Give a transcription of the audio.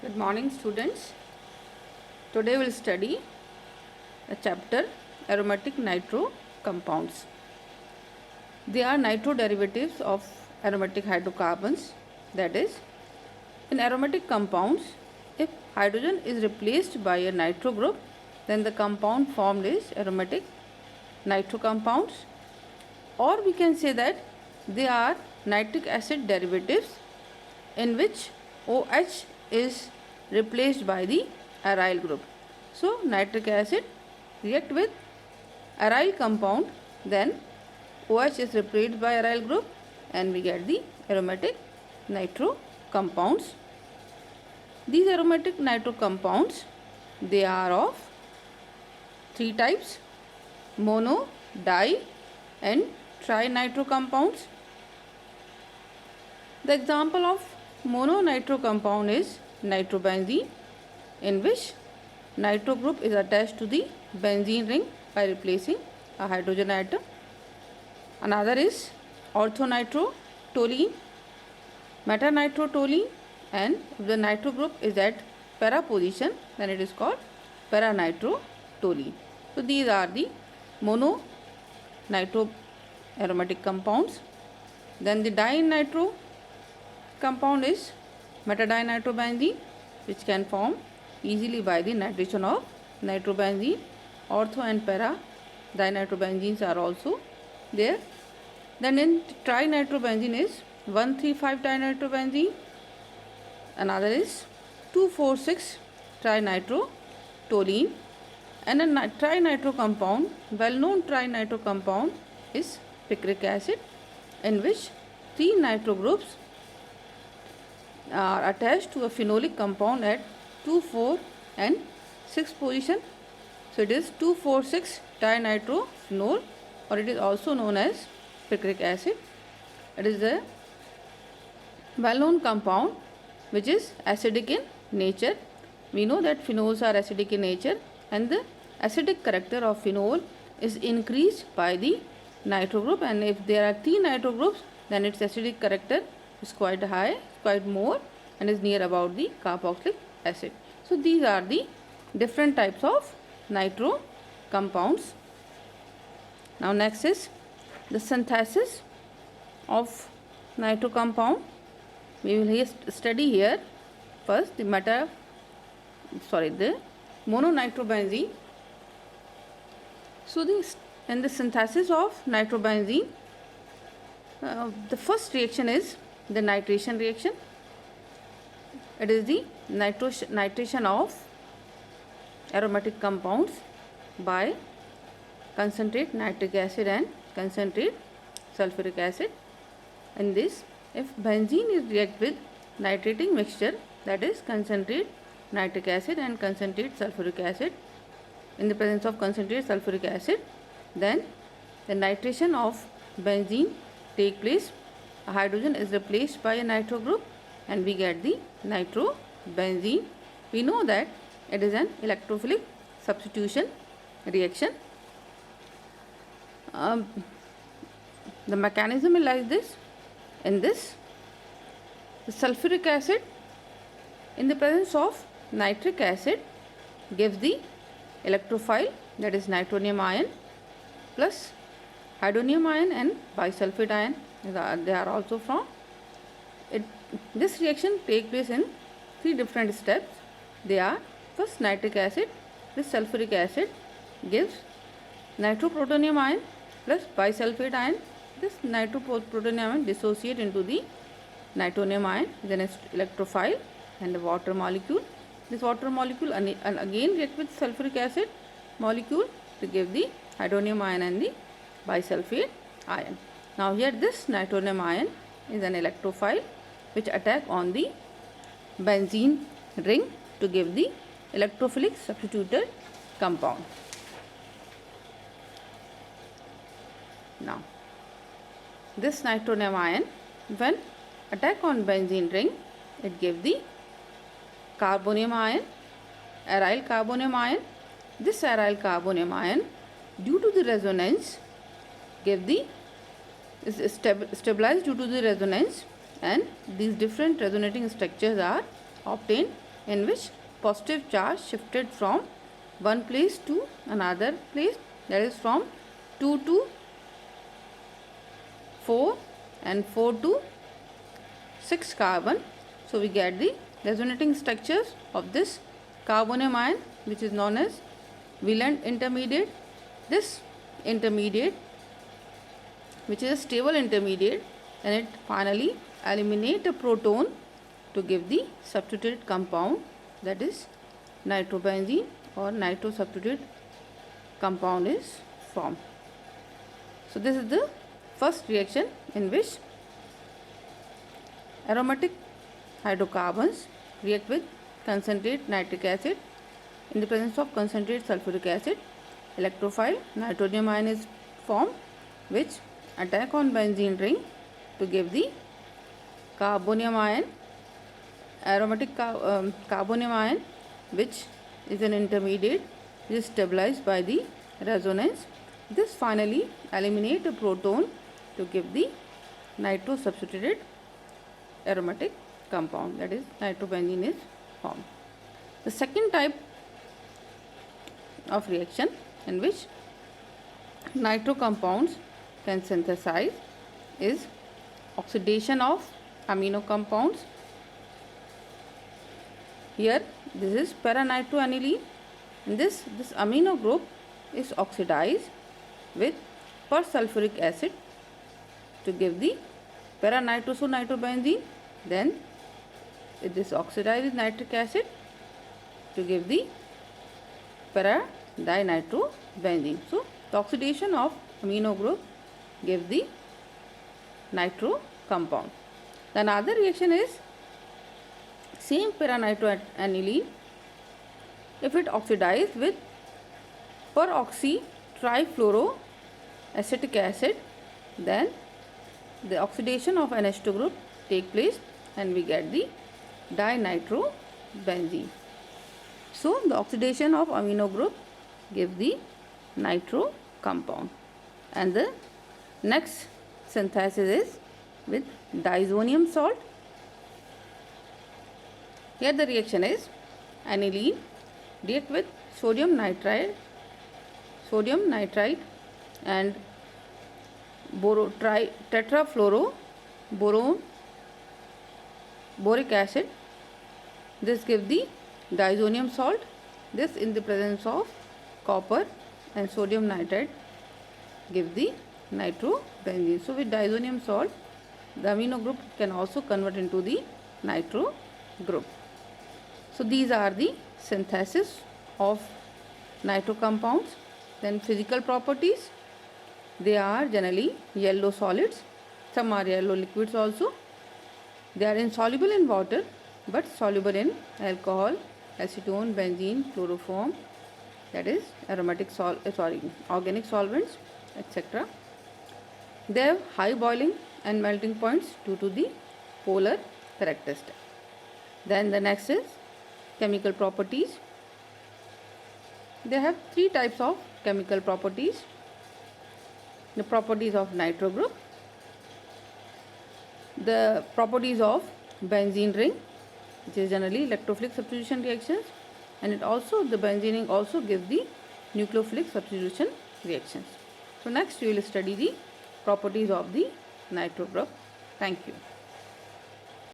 Good morning, students. Today we'll study the chapter aromatic nitro compounds. They are nitro derivatives of aromatic hydrocarbons. That is, in aromatic compounds, if hydrogen is replaced by a nitro group, then the compound formed is aromatic nitro compounds. Or we can say that they are nitric acid derivatives in which OH is replaced by the aryl group. So nitric acid react with aryl compound, then OH is replaced by aryl group and we get the aromatic nitro compounds. These aromatic nitro compounds, they are of three types: mono, di and trinitro compounds. The example of mononitro compound is nitrobenzene, in which nitro group is attached to the benzene ring by replacing a hydrogen atom. Another is orthonitrotoluene, metanitrotoluene, and if the nitro group is at para position, then it is called paranitrotoluene. So these are the mono nitro aromatic compounds. Then the dinitro compound is metadinitrobenzene, which can form easily by the nitration of nitrobenzene. Ortho and para dinitrobenzenes are also there. Then in trinitrobenzene is 1,3,5 dinitrobenzene. Another is 2,4,6 trinitrotoluene. And a trinitro compound, well-known trinitro compound is picric acid, in which 3 nitro groups are attached to a phenolic compound at 2, 4 and 6 position. So it is 2,4,6 dinitrophenol, or it is also known as picric acid. It is a well-known compound which is acidic in nature. We know that phenols are acidic in nature, and the acidic character of phenol is increased by the nitro group, and if there are 3 nitro groups, then its acidic character is quite high, quite more, and is near about the carboxylic acid. So these are the different types of nitro compounds. Now next is the synthesis of nitro compound. We will study here first the mononitrobenzene. So in the synthesis of nitrobenzene, the first reaction is the nitration reaction. It is the nitration of aromatic compounds by concentrate nitric acid and concentrate sulfuric acid. In this, if benzene is react with nitrating mixture, that is concentrate nitric acid and concentrate sulfuric acid, in the presence of concentrate sulfuric acid, then the nitration of benzene take place. A hydrogen is replaced by a nitro group and we get the nitrobenzene. We know that it is an electrophilic substitution reaction. The mechanism is like this. In this, the sulfuric acid in the presence of nitric acid gives the electrophile, that is nitronium ion, plus hydronium ion and bisulfite ion. They are also from it. This reaction takes place in 3 different steps. They are: first nitric acid, this sulfuric acid gives nitroprotonium ion plus bisulfite ion. This nitroprotonium ion dissociate into the nitronium ion, then electrophile and the water molecule. This water molecule again react with sulfuric acid molecule to give the hydronium ion and the bisulfite ion. Now here this nitronium ion is an electrophile which attack on the benzene ring to give the electrophilic substituted compound. Now this nitronium ion, when attack on benzene ring, it gives the carbonium ion, aryl carbonium ion. This aryl carbonium ion, due to the resonance, give the is stabilized due to the resonance, and these different resonating structures are obtained in which positive charge shifted from one place to another place, that is from 2 to 4 and 4 to 6 carbon. So we get the resonating structures of this carbonium ion, which is known as valent intermediate. This intermediate, which is a stable intermediate, and it finally eliminate a proton to give the substituted compound, that is nitrobenzene or nitro substituted compound is formed. So this is the first reaction in which aromatic hydrocarbons react with concentrate nitric acid in the presence of concentrate sulfuric acid. Electrophile nitrogen ion is formed, which attack on benzene ring to give the carbonium ion, aromatic carbonium ion, which is an intermediate, which is stabilized by the resonance. This finally eliminate a proton to give the nitro substituted aromatic compound, that is nitrobenzene is formed. The second type of reaction in which nitro compounds can synthesize is oxidation of amino compounds. Here this is para-nitroaniline. This amino group is oxidized with persulfuric acid to give the para-nitrosonitrobenzene. Then it is oxidized with nitric acid to give the para-dinitrobenzene. So the oxidation of amino group gives the nitro compound. The another reaction is same para-nitroaniline. If it oxidizes with peroxy trifluoroacetic acid, then the oxidation of NH2 group take place and we get the dinitrobenzene. So the oxidation of amino group gives the nitro compound. And the next synthesis is with diazonium salt. Here the reaction is aniline react with sodium nitrite and tetrafluoroborone boric acid. This gives the diazonium salt. This in the presence of copper and sodium nitrate give the nitrobenzene. So with diazonium salt, the amino group can also convert into the nitro group. So these are the synthesis of nitro compounds. Then physical properties, they are generally yellow solids. Some are yellow liquids also. They are insoluble in water but soluble in alcohol, acetone, benzene, chloroform, that is aromatic organic solvents, etc. They have high boiling and melting points due to the polar characteristic. Then the next is chemical properties. They have three types of chemical properties. The properties of nitro group, the properties of benzene ring, which is generally electrophilic substitution reactions, and it also the benzene ring also gives the nucleophilic substitution reactions. So next we will study the properties of the nitro group. Thank you.